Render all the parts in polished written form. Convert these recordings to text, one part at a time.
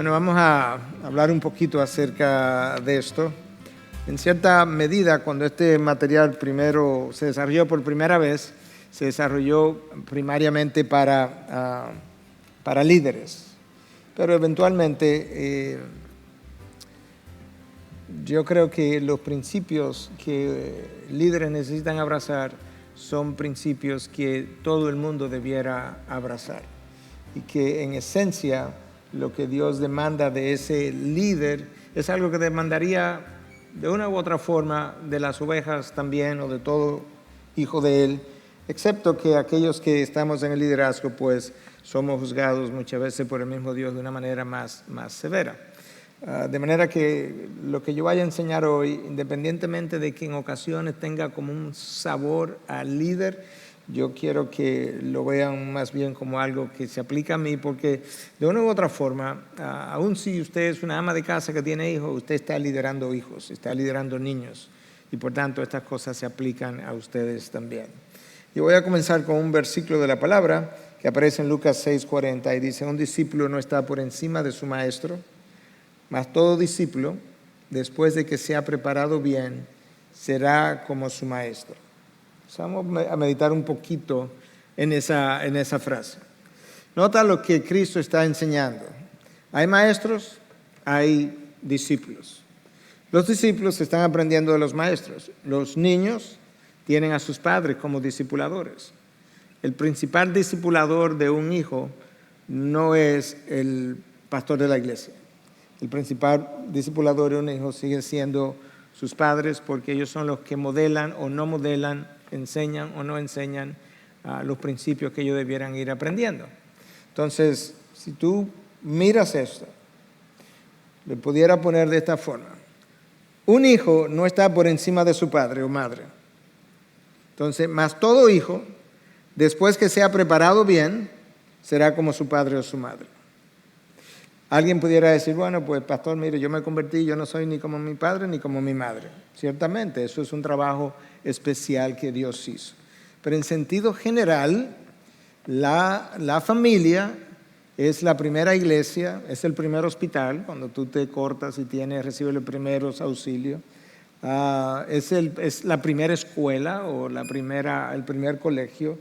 Bueno, vamos a hablar un poquito acerca de esto. En cierta medida, cuando este material primero se desarrolló por primera vez, se desarrolló primariamente para líderes. Pero eventualmente yo creo que los principios que líderes necesitan abrazar son principios que todo el mundo debiera abrazar. Y que en esencia lo que Dios demanda de ese líder es algo que demandaría de una u otra forma de las ovejas también o de todo hijo de él, excepto que aquellos que estamos en el liderazgo pues somos juzgados muchas veces por el mismo Dios de una manera más severa. De manera que lo que yo vaya a enseñar hoy, independientemente de que en ocasiones tenga como un sabor al líder, yo quiero que lo vean más bien como algo que se aplica a mí, porque de una u otra forma, aun si usted es una ama de casa que tiene hijos, usted está liderando hijos, está liderando niños, y por tanto estas cosas se aplican a ustedes también. Yo voy a comenzar con un versículo de la palabra que aparece en Lucas 6:40 y dice: un discípulo no está por encima de su maestro, mas todo discípulo, después de que se ha preparado bien, será como su maestro. Vamos a meditar un poquito en esa frase. Nota lo que Cristo está enseñando. Hay maestros, hay discípulos. Los discípulos están aprendiendo de los maestros. Los niños tienen a sus padres como discipuladores. El principal discipulador de un hijo no es el pastor de la iglesia. El principal discipulador de un hijo sigue siendo sus padres, porque ellos son los que modelan o no modelan, enseñan o no enseñan los principios que ellos debieran ir aprendiendo. Entonces, si tú miras esto, le pudiera poner de esta forma: un hijo no está por encima de su padre o madre. Entonces, más todo hijo, después que sea preparado bien, será como su padre o su madre. Alguien pudiera decir: bueno, pues pastor, mire, yo me convertí, yo no soy ni como mi padre ni como mi madre. Ciertamente, eso es un trabajo especial que Dios hizo. Pero en sentido general, la familia es la primera iglesia, es el primer hospital. Cuando tú te cortas y recibes los primeros auxilios, es la primera escuela o el primer colegio.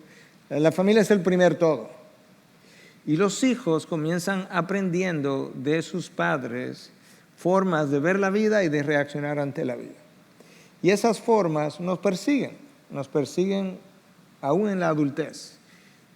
La familia es el primer todo. Y los hijos comienzan aprendiendo de sus padres formas de ver la vida y de reaccionar ante la vida. Y esas formas nos persiguen aún en la adultez.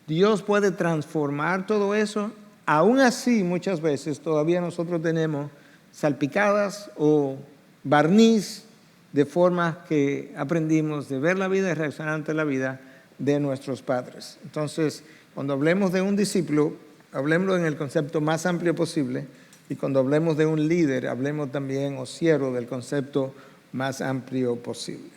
Dios puede transformar todo eso. Aún así, muchas veces todavía nosotros tenemos salpicadas o barniz de formas que aprendimos de ver la vida y reaccionar ante la vida de nuestros padres. Entonces, cuando hablemos de un discípulo, hablemos en el concepto más amplio posible, y cuando hablemos de un líder, hablemos también, o siervo, del concepto más amplio posible.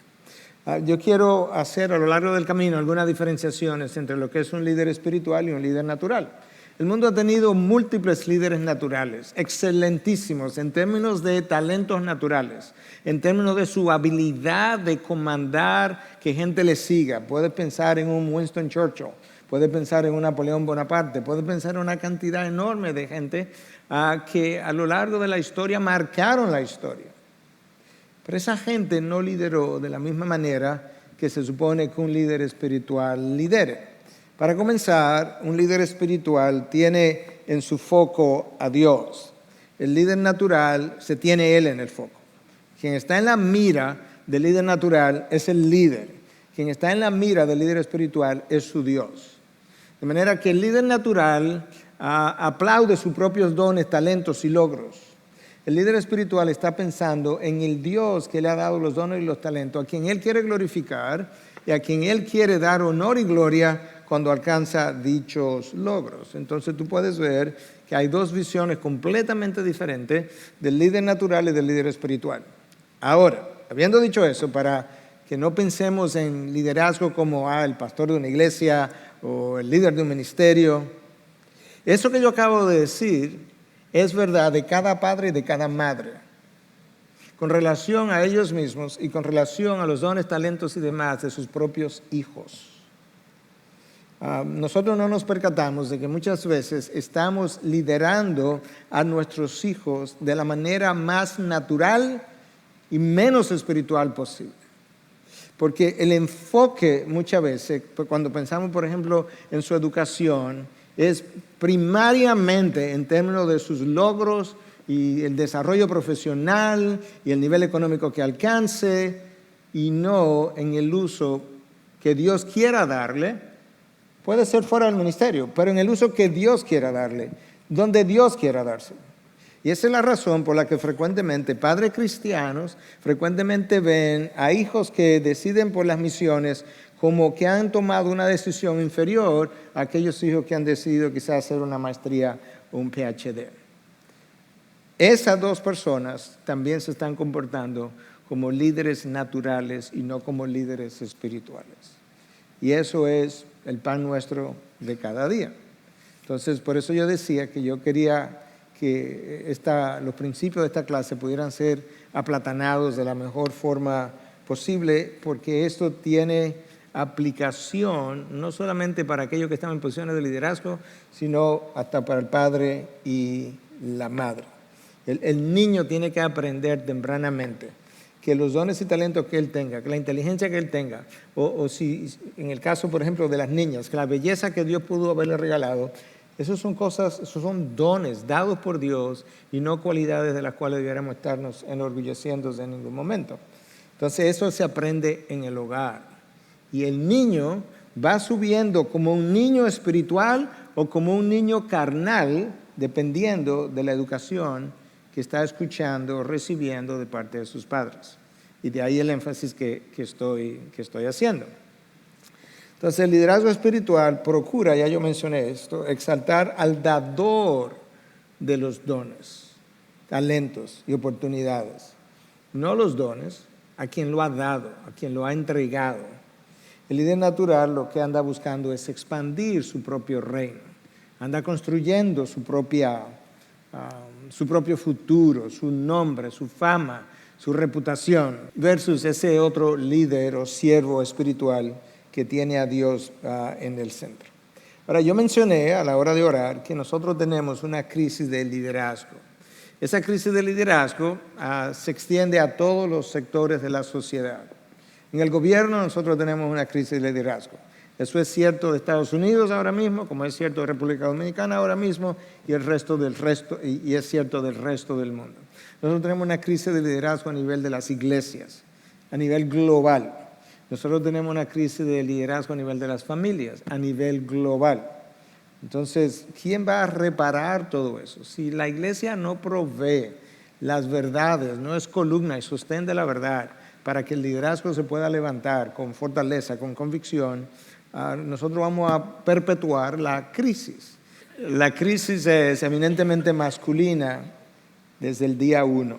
Yo quiero hacer a lo largo del camino algunas diferenciaciones entre lo que es un líder espiritual y un líder natural. El mundo ha tenido múltiples líderes naturales, excelentísimos en términos de talentos naturales, en términos de su habilidad de comandar, que gente le siga. Puedes pensar en un Winston Churchill, puedes pensar en un Napoleón Bonaparte, puedes pensar en una cantidad enorme de gente que a lo largo de la historia marcaron la historia. Pero esa gente no lideró de la misma manera que se supone que un líder espiritual lidere. Para comenzar, un líder espiritual tiene en su foco a Dios. El líder natural se tiene él en el foco. Quien está en la mira del líder natural es el líder. Quien está en la mira del líder espiritual es su Dios. De manera que el líder natural aplaude sus propios dones, talentos y logros. El líder espiritual está pensando en el Dios que le ha dado los dones y los talentos, a quien él quiere glorificar y a quien él quiere dar honor y gloria cuando alcanza dichos logros. Entonces tú puedes ver que hay dos visiones completamente diferentes del líder natural y del líder espiritual. Ahora, habiendo dicho eso, para que no pensemos en liderazgo como el pastor de una iglesia o el líder de un ministerio, eso que yo acabo de decir es verdad de cada padre y de cada madre, con relación a ellos mismos y con relación a los dones, talentos y demás de sus propios hijos. nosotros no nos percatamos de que muchas veces estamos liderando a nuestros hijos de la manera más natural y menos espiritual posible. Porque el enfoque muchas veces, cuando pensamos por ejemplo en su educación, es primariamente en términos de sus logros y el desarrollo profesional y el nivel económico que alcance, y no en el uso que Dios quiera darle. Puede ser fuera del ministerio, pero en el uso que Dios quiera darle, donde Dios quiera dárselo. Y esa es la razón por la que frecuentemente padres cristianos frecuentemente ven a hijos que deciden por las misiones como que han tomado una decisión inferior a aquellos hijos que han decidido quizás hacer una maestría o un PhD. Esas dos personas también se están comportando como líderes naturales y no como líderes espirituales. Y eso es el pan nuestro de cada día. Entonces, por eso yo decía que yo quería que los principios de esta clase pudieran ser aplatanados de la mejor forma posible, porque esto tiene aplicación no solamente para aquellos que están en posiciones de liderazgo, sino hasta para el padre y la madre. El niño tiene que aprender tempranamente que los dones y talentos que él tenga, que la inteligencia que él tenga, o si en el caso, por ejemplo, de las niñas, que la belleza que Dios pudo haberle regalado, esos son dones dados por Dios y no cualidades de las cuales debiéramos estarnos enorgulleciendo en ningún momento. Entonces eso se aprende en el hogar. Y el niño va subiendo como un niño espiritual o como un niño carnal, dependiendo de la educación que está escuchando o recibiendo de parte de sus padres. Y de ahí el énfasis que estoy haciendo. Entonces el liderazgo espiritual procura, ya yo mencioné esto, exaltar al dador de los dones, talentos y oportunidades. No los dones, a quien lo ha dado, a quien lo ha entregado. El líder natural lo que anda buscando es expandir su propio reino. Anda construyendo su propio futuro, su nombre, su fama, su reputación, versus ese otro líder o siervo espiritual que tiene a Dios en el centro. Ahora, yo mencioné a la hora de orar que nosotros tenemos una crisis de liderazgo. Esa crisis de liderazgo se extiende a todos los sectores de la sociedad. En el gobierno nosotros tenemos una crisis de liderazgo. Eso es cierto de Estados Unidos ahora mismo, como es cierto de República Dominicana ahora mismo, y es cierto del resto del mundo. Nosotros tenemos una crisis de liderazgo a nivel de las iglesias, a nivel global. Nosotros tenemos una crisis de liderazgo a nivel de las familias, a nivel global. Entonces, ¿quién va a reparar todo eso? Si la iglesia no provee las verdades, no es columna y sostén de la verdad, para que el liderazgo se pueda levantar con fortaleza, con convicción, nosotros vamos a perpetuar la crisis. La crisis es eminentemente masculina desde el día 1.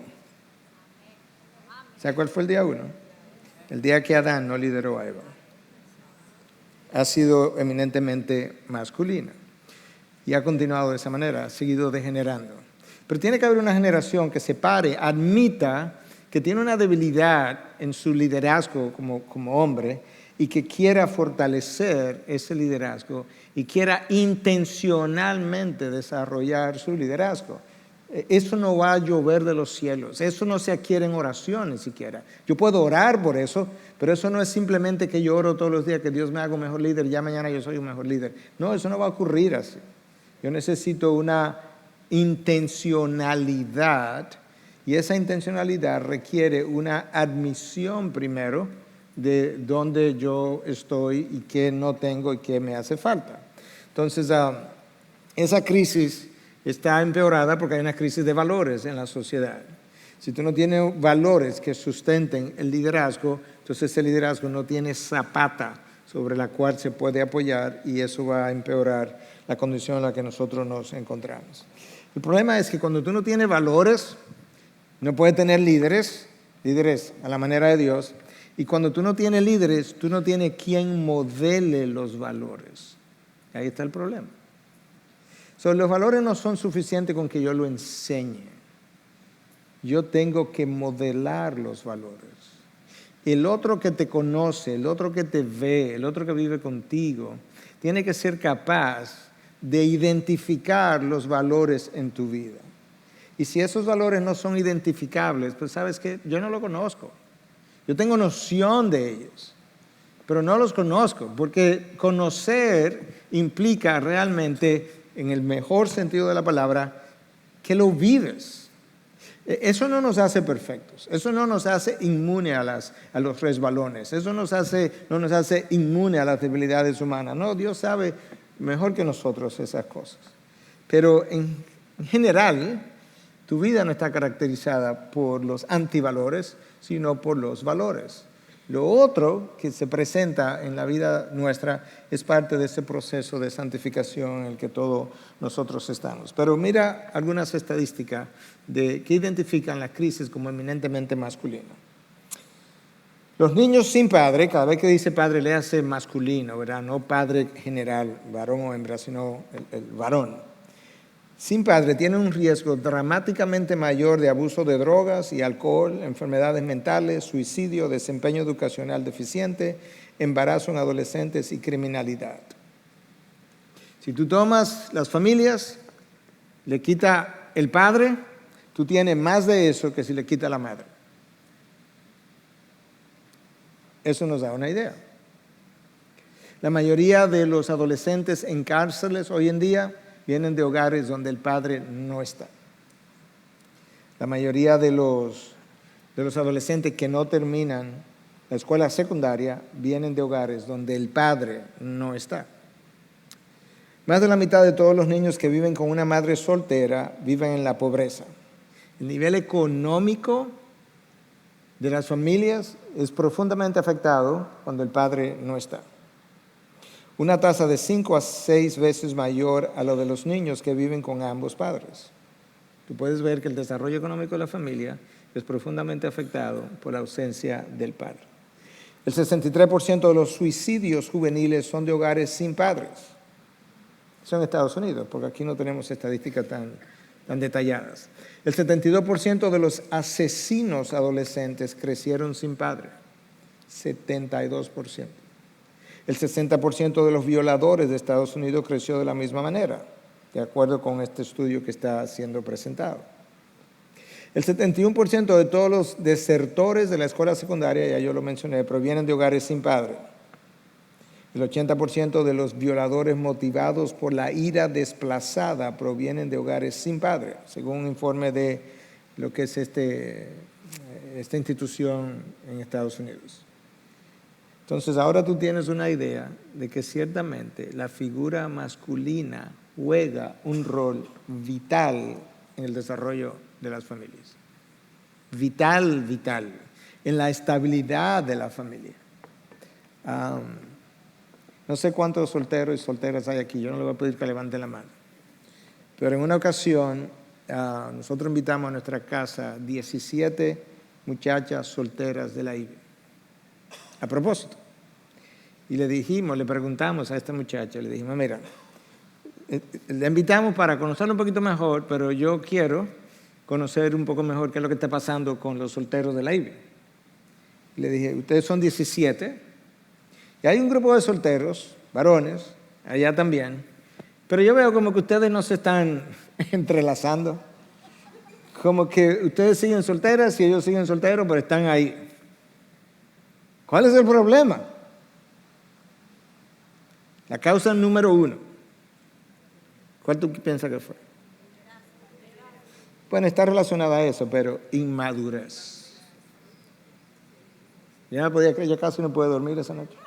¿Sabe cuál fue el día 1? El día que Adán no lideró a Eva. Ha sido eminentemente masculina y ha continuado de esa manera, ha seguido degenerando. Pero tiene que haber una generación que se pare, admita que tiene una debilidad en su liderazgo como hombre y que quiera fortalecer ese liderazgo y quiera intencionalmente desarrollar su liderazgo. Eso no va a llover de los cielos, eso no se adquiere en oraciones siquiera. Yo puedo orar por eso, pero eso no es simplemente que yo oro todos los días que Dios me haga un mejor líder y ya mañana yo soy un mejor líder. No, eso no va a ocurrir así. Yo necesito una intencionalidad y esa intencionalidad requiere una admisión primero de dónde yo estoy y qué no tengo y qué me hace falta. Entonces, esa crisis está empeorada porque hay una crisis de valores en la sociedad. Si tú no tienes valores que sustenten el liderazgo, entonces ese liderazgo no tiene zapata sobre la cual se puede apoyar y eso va a empeorar la condición en la que nosotros nos encontramos. El problema es que cuando tú no tienes valores, no puedes tener líderes a la manera de Dios. Y cuando tú no tienes líderes, tú no tienes quien modele los valores. Ahí está el problema. Los valores no son suficientes con que yo lo enseñe. Yo tengo que modelar los valores. El otro que te conoce, el otro que te ve, el otro que vive contigo, tiene que ser capaz de identificar los valores en tu vida. Y si esos valores no son identificables, pues sabes que yo no los conozco. Yo tengo noción de ellos, pero no los conozco, porque conocer implica realmente, en el mejor sentido de la palabra, que lo vives. Eso no nos hace perfectos, eso no nos hace inmune a los resbalones, eso no nos hace inmune a las debilidades humanas. No, Dios sabe mejor que nosotros esas cosas. Pero en general, tu vida no está caracterizada por los antivalores, sino por los valores. Lo otro que se presenta en la vida nuestra es parte de ese proceso de santificación en el que todos nosotros estamos. Pero mira algunas estadísticas que identifican la crisis como eminentemente masculina. Los niños sin padre, cada vez que dice padre le hace masculino, ¿verdad? No padre general, varón o hembra, sino el varón. Sin padre tienen un riesgo dramáticamente mayor de abuso de drogas y alcohol, enfermedades mentales, suicidio, desempeño educacional deficiente, embarazo en adolescentes y criminalidad. Si tú tomas las familias, le quita el padre, tú tienes más de eso que si le quita la madre. Eso nos da una idea. La mayoría de los adolescentes en cárceles hoy en día vienen de hogares donde el padre no está. La mayoría de los adolescentes que no terminan la escuela secundaria vienen de hogares donde el padre no está. Más de la mitad de todos los niños que viven con una madre soltera viven en la pobreza. El nivel económico de las familias es profundamente afectado cuando el padre no está. Una tasa de 5 a 6 veces mayor a lo de los niños que viven con ambos padres. Tú puedes ver que el desarrollo económico de la familia es profundamente afectado por la ausencia del padre. El 63% de los suicidios juveniles son de hogares sin padres. Eso en Estados Unidos, porque aquí no tenemos estadísticas tan detalladas. El 72% de los asesinos adolescentes crecieron sin padre. 72%. El 60% de los violadores de Estados Unidos creció de la misma manera, de acuerdo con este estudio que está siendo presentado. El 71% de todos los desertores de la escuela secundaria, ya yo lo mencioné, provienen de hogares sin padre. El 80% de los violadores motivados por la ira desplazada provienen de hogares sin padre, según un informe de lo que es esta institución en Estados Unidos. Entonces, ahora tú tienes una idea de que ciertamente la figura masculina juega un rol vital en el desarrollo de las familias. Vital, en la estabilidad de la familia. No sé cuántos solteros y solteras hay aquí, yo no le voy a pedir que levanten la mano. Pero en una ocasión, nosotros invitamos a nuestra casa 17 muchachas solteras de la IBE. A propósito. Y le preguntamos a esta muchacha, le dijimos, mira, le invitamos para conocerlo un poquito mejor, pero yo quiero conocer un poco mejor qué es lo que está pasando con los solteros de la IBE. Y le dije, ustedes son 17, y hay un grupo de solteros, varones, allá también, pero yo veo como que ustedes no se están entrelazando, como que ustedes siguen solteras y ellos siguen solteros, pero están ahí. ¿Cuál es el problema? La causa número 1. ¿Cuál tú piensas que fue? Bueno, está relacionada a eso, pero inmadurez. Ya podía creer, yo casi no puedo dormir esa noche.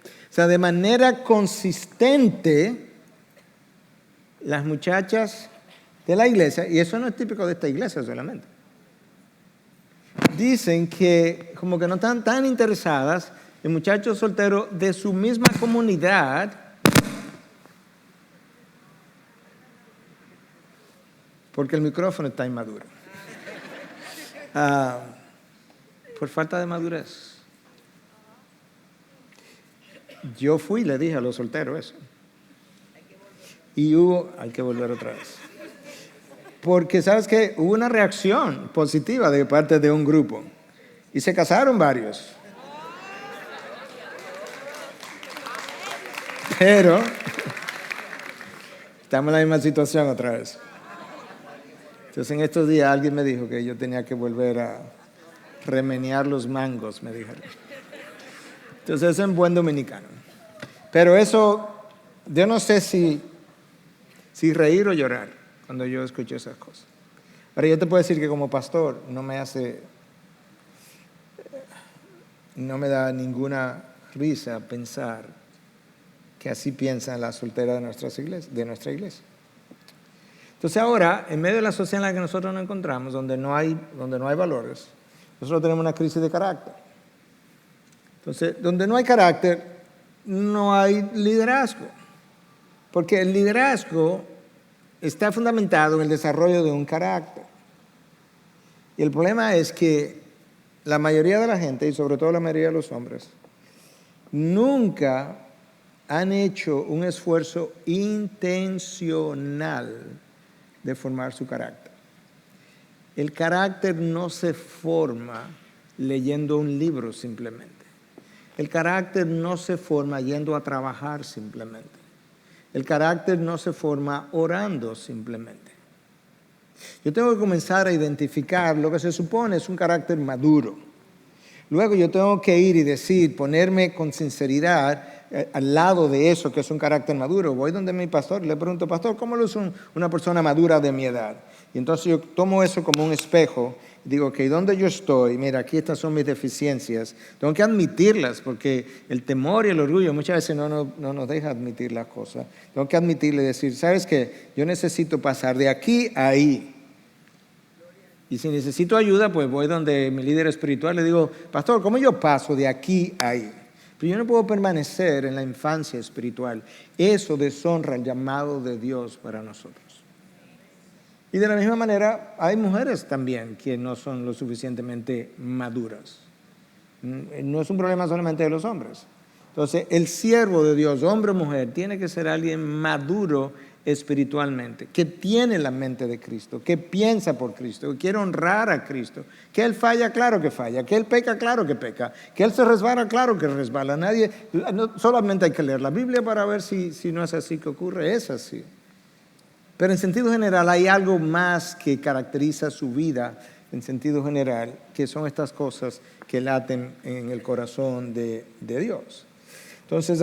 O sea, de manera consistente, las muchachas de la iglesia, y eso no es típico de esta iglesia solamente, dicen que como que no están tan interesadas en muchachos solteros de su misma comunidad, porque el micrófono está inmaduro. Por falta de madurez. Yo fui y le dije a los solteros eso. Y hay que volver otra vez. Porque, ¿sabes qué? Hubo una reacción positiva de parte de un grupo. Y se casaron varios. Pero estamos en la misma situación otra vez. Entonces en estos días alguien me dijo que yo tenía que volver a remenear los mangos, me dijeron. Entonces eso es en buen dominicano. Pero eso, yo no sé si reír o llorar cuando yo escucho esas cosas. Ahora yo te puedo decir que como pastor no me da ninguna risa pensar que así piensan las solteras de nuestra iglesia. Entonces ahora, en medio de la sociedad en la que nosotros nos encontramos, donde no hay valores, nosotros tenemos una crisis de carácter. Entonces, donde no hay carácter, no hay liderazgo. Porque el liderazgo está fundamentado en el desarrollo de un carácter. Y el problema es que la mayoría de la gente, y sobre todo la mayoría de los hombres, nunca han hecho un esfuerzo intencional de formar su carácter. El carácter no se forma leyendo un libro simplemente. El carácter no se forma yendo a trabajar simplemente. El carácter no se forma orando simplemente. Yo tengo que comenzar a identificar lo que se supone es un carácter maduro. Luego yo tengo que ir y decir, ponerme con sinceridad al lado de eso que es un carácter maduro. Voy donde mi pastor y le pregunto, pastor, ¿cómo lo es una persona madura de mi edad? Y entonces yo tomo eso como un espejo y digo, ok, ¿dónde yo estoy? Mira, aquí estas son mis deficiencias. Tengo que admitirlas porque el temor y el orgullo muchas veces no nos deja admitir las cosas. Tengo que admitirle y decir, ¿sabes qué? Yo necesito pasar de aquí a ahí. Y si necesito ayuda, pues voy donde mi líder espiritual le digo, pastor, ¿cómo yo paso de aquí a ahí? Pero yo no puedo permanecer en la infancia espiritual. Eso deshonra el llamado de Dios para nosotros. Y de la misma manera, hay mujeres también que no son lo suficientemente maduras. No es un problema solamente de los hombres. Entonces, el siervo de Dios, hombre o mujer, tiene que ser alguien maduro espiritualmente, que tiene la mente de Cristo, que piensa por Cristo, que quiere honrar a Cristo, que Él falla, claro que falla, que Él peca, claro que peca, que Él se resbala, claro que resbala. Solamente hay que leer la Biblia para ver si no es así que ocurre, es así. Pero en sentido general hay algo más que caracteriza su vida, en sentido general, que son estas cosas que laten en el corazón de Dios. Entonces,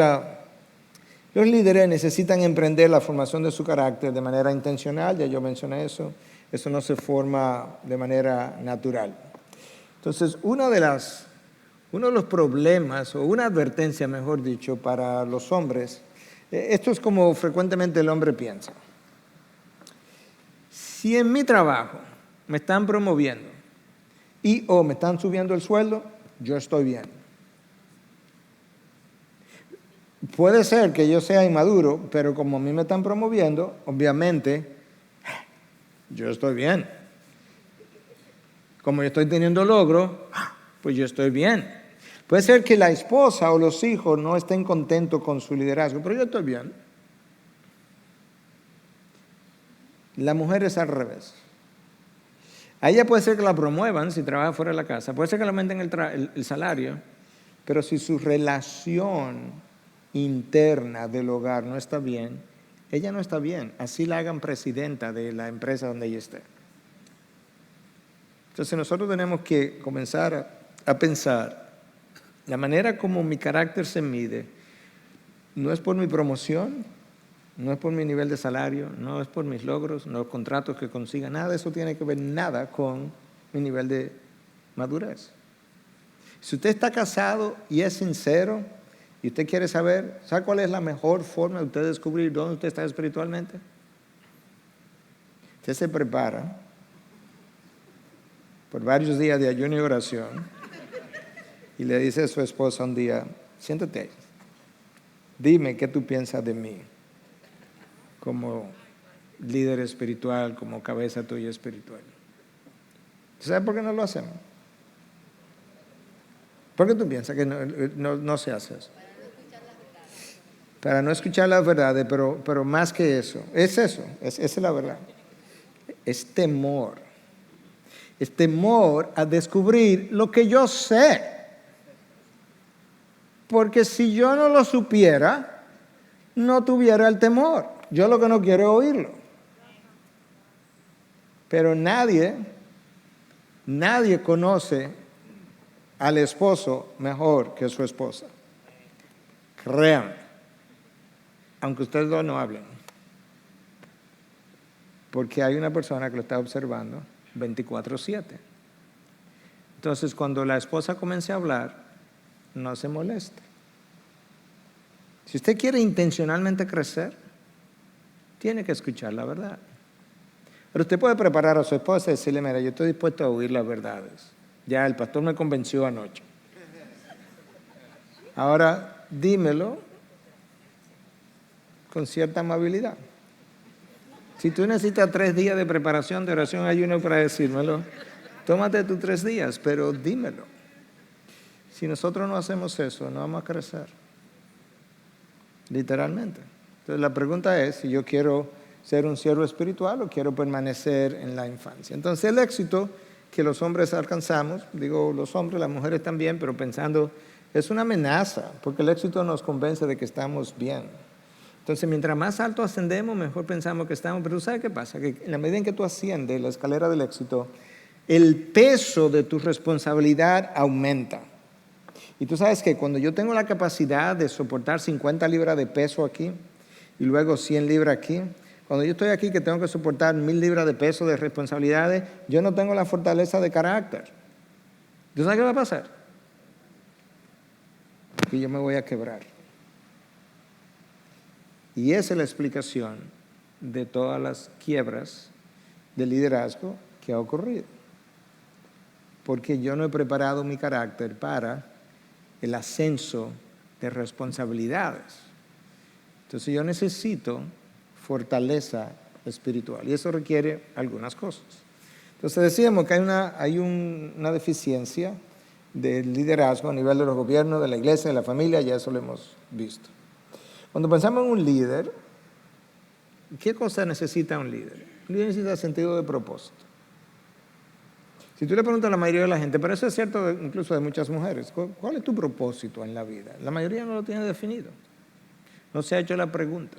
los líderes necesitan emprender la formación de su carácter de manera intencional, ya yo mencioné eso no se forma de manera natural. Entonces, uno de los problemas, o una advertencia, mejor dicho, para los hombres, esto es como frecuentemente el hombre piensa. Si en mi trabajo me están promoviendo o me están subiendo el sueldo, yo estoy bien. Puede ser que yo sea inmaduro, pero como a mí me están promoviendo, obviamente, yo estoy bien. Como yo estoy teniendo logro, pues yo estoy bien. Puede ser que la esposa o los hijos no estén contentos con su liderazgo, pero yo estoy bien. La mujer es al revés. A ella puede ser que la promuevan si trabaja fuera de la casa, puede ser que le aumenten el salario, pero si su relación interna del hogar no está bien, ella no está bien, así la hagan presidenta de la empresa donde ella esté. Entonces nosotros tenemos que comenzar a pensar, la manera como mi carácter se mide, no es por mi promoción, no es por mi nivel de salario, no es por mis logros, no los contratos que consiga, nada de eso tiene que ver nada con mi nivel de madurez. Si usted está casado y es sincero, y usted quiere saber, ¿sabe cuál es la mejor forma de usted descubrir dónde usted está espiritualmente? Usted se prepara por varios días de ayuno y oración y le dice a su esposa un día, siéntate, dime qué tú piensas de mí como líder espiritual, como cabeza tuya espiritual. ¿Sabe por qué no lo hacemos? ¿Por qué tú piensas que no se hace eso? Para no escuchar las verdades, pero más que eso, esa es la verdad. Es temor. Es temor a descubrir lo que yo sé. Porque si yo no lo supiera, no tuviera el temor. Yo lo que no quiero es oírlo. Pero nadie conoce al esposo mejor que su esposa. Créanme, aunque ustedes dos no hablen. Porque hay una persona que lo está observando 24/7. Entonces, cuando la esposa comience a hablar, no se moleste. Si usted quiere intencionalmente crecer, tiene que escuchar la verdad. Pero usted puede preparar a su esposa y decirle, mira, yo estoy dispuesto a oír las verdades. Ya el pastor me convenció anoche. Ahora, dímelo con cierta amabilidad. Si tú necesitas 3 días de preparación, de oración, ayuno para decírmelo, tómate tus 3 días, pero dímelo. Si nosotros no hacemos eso, no vamos a crecer. Literalmente. Entonces la pregunta es si yo quiero ser un siervo espiritual o quiero permanecer en la infancia. Entonces el éxito que los hombres alcanzamos, digo los hombres, las mujeres también, pero pensando, es una amenaza, porque el éxito nos convence de que estamos bien. Entonces mientras más alto ascendemos, mejor pensamos que estamos, pero ¿tú sabes qué pasa? Que en la medida en que tú asciendes la escalera del éxito, el peso de tu responsabilidad aumenta. Y tú sabes que cuando yo tengo la capacidad de soportar 50 libras de peso aquí y luego 100 libras aquí, cuando yo estoy aquí que tengo que soportar 1000 libras de peso de responsabilidades, yo no tengo la fortaleza de carácter. ¿Tú sabes qué va a pasar? Que yo me voy a quebrar. Y esa es la explicación de todas las quiebras de liderazgo que ha ocurrido. Porque yo no he preparado mi carácter para el ascenso de responsabilidades. Entonces yo necesito fortaleza espiritual y eso requiere algunas cosas. Entonces decíamos que hay una deficiencia de liderazgo a nivel de los gobiernos, de la iglesia, de la familia, ya eso lo hemos visto. Cuando pensamos en un líder, ¿qué cosa necesita un líder? Un líder necesita sentido de propósito. Si tú le preguntas a la mayoría de la gente, pero eso es cierto incluso de muchas mujeres, ¿cuál es tu propósito en la vida? La mayoría no lo tiene definido. No se ha hecho la pregunta.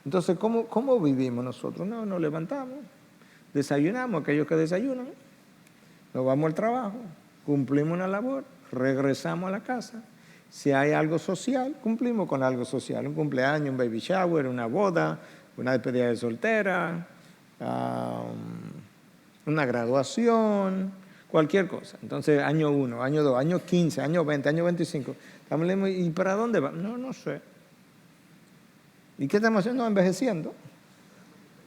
Entonces, ¿cómo vivimos nosotros? No, nos levantamos, desayunamos, aquellos que desayunan, nos vamos al trabajo, cumplimos una labor, regresamos a la casa. Si hay algo social, cumplimos con algo social. Un cumpleaños, un baby shower, una boda, una despedida de soltera, una graduación, cualquier cosa. Entonces, año 1, año 2, año 15, año 20, año 25. ¿Y para dónde va? No sé. ¿Y qué estamos haciendo? Envejeciendo.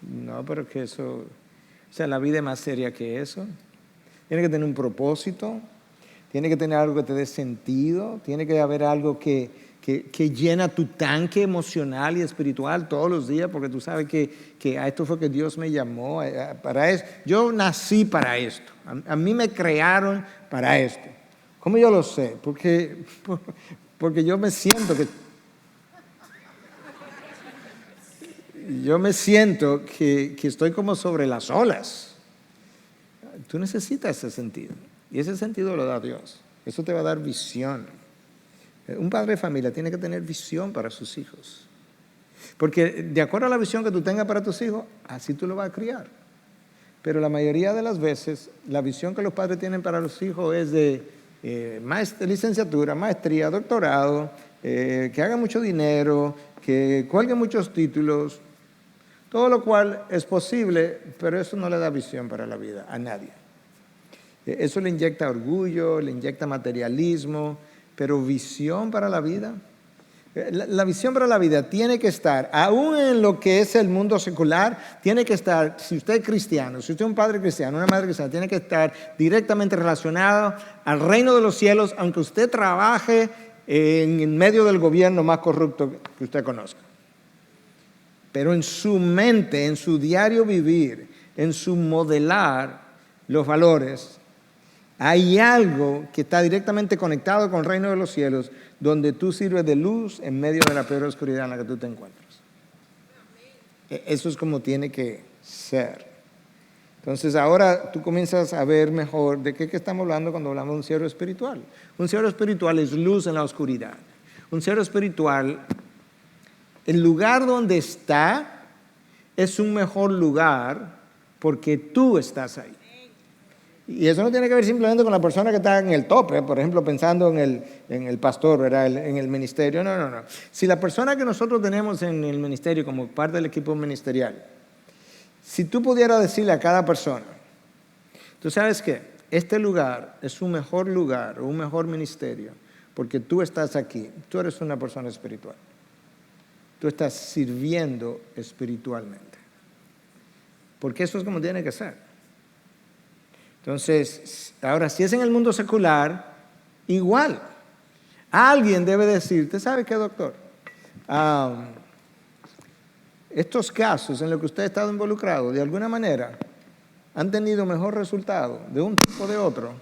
No, pero que eso... O sea, la vida es más seria que eso. Tiene que tener un propósito. Tiene que tener algo que te dé sentido. Tiene que haber algo que llena tu tanque emocional y espiritual todos los días, porque tú sabes que a esto fue que Dios me llamó, para esto. Yo nací para esto. A mí me crearon para esto. ¿Cómo yo lo sé? Porque yo me siento que... Yo me siento que estoy como sobre las olas. Tú necesitas ese sentido. Y ese sentido lo da Dios. Eso te va a dar visión. Un padre de familia tiene que tener visión para sus hijos. Porque de acuerdo a la visión que tú tengas para tus hijos, así tú lo vas a criar. Pero la mayoría de las veces, la visión que los padres tienen para los hijos es de licenciatura, maestría, doctorado, que hagan mucho dinero, que cuelguen muchos títulos. Todo lo cual es posible, pero eso no le da visión para la vida a nadie. Eso le inyecta orgullo, le inyecta materialismo, pero visión para la vida. La visión para la vida tiene que estar, aún en lo que es el mundo secular, tiene que estar, si usted es cristiano, si usted es un padre cristiano, una madre cristiana, tiene que estar directamente relacionado al reino de los cielos, aunque usted trabaje en medio del gobierno más corrupto que usted conozca. Pero en su mente, en su diario vivir, en su modelar los valores, hay algo que está directamente conectado con el reino de los cielos, donde tú sirves de luz en medio de la peor oscuridad en la que tú te encuentras. Eso es como tiene que ser. Entonces ahora tú comienzas a ver mejor de qué estamos hablando cuando hablamos de un siervo espiritual. Un siervo espiritual es luz en la oscuridad. Un siervo espiritual El lugar donde está es un mejor lugar porque tú estás ahí. Y eso no tiene que ver simplemente con la persona que está en el tope, por ejemplo, pensando en el pastor, ¿verdad? En el ministerio. No, no, no. Si la persona que nosotros tenemos en el ministerio como parte del equipo ministerial, si tú pudieras decirle a cada persona, tú sabes qué, este lugar es un mejor lugar o un mejor ministerio porque tú estás aquí, tú eres una persona espiritual. Tú estás sirviendo espiritualmente. Porque eso es como tiene que ser. Entonces, ahora, si es en el mundo secular, igual. Alguien debe decirte, ¿sabe qué, doctor? Estos casos en los que usted ha estado involucrado, de alguna manera, han tenido mejor resultado de un tipo o de otro,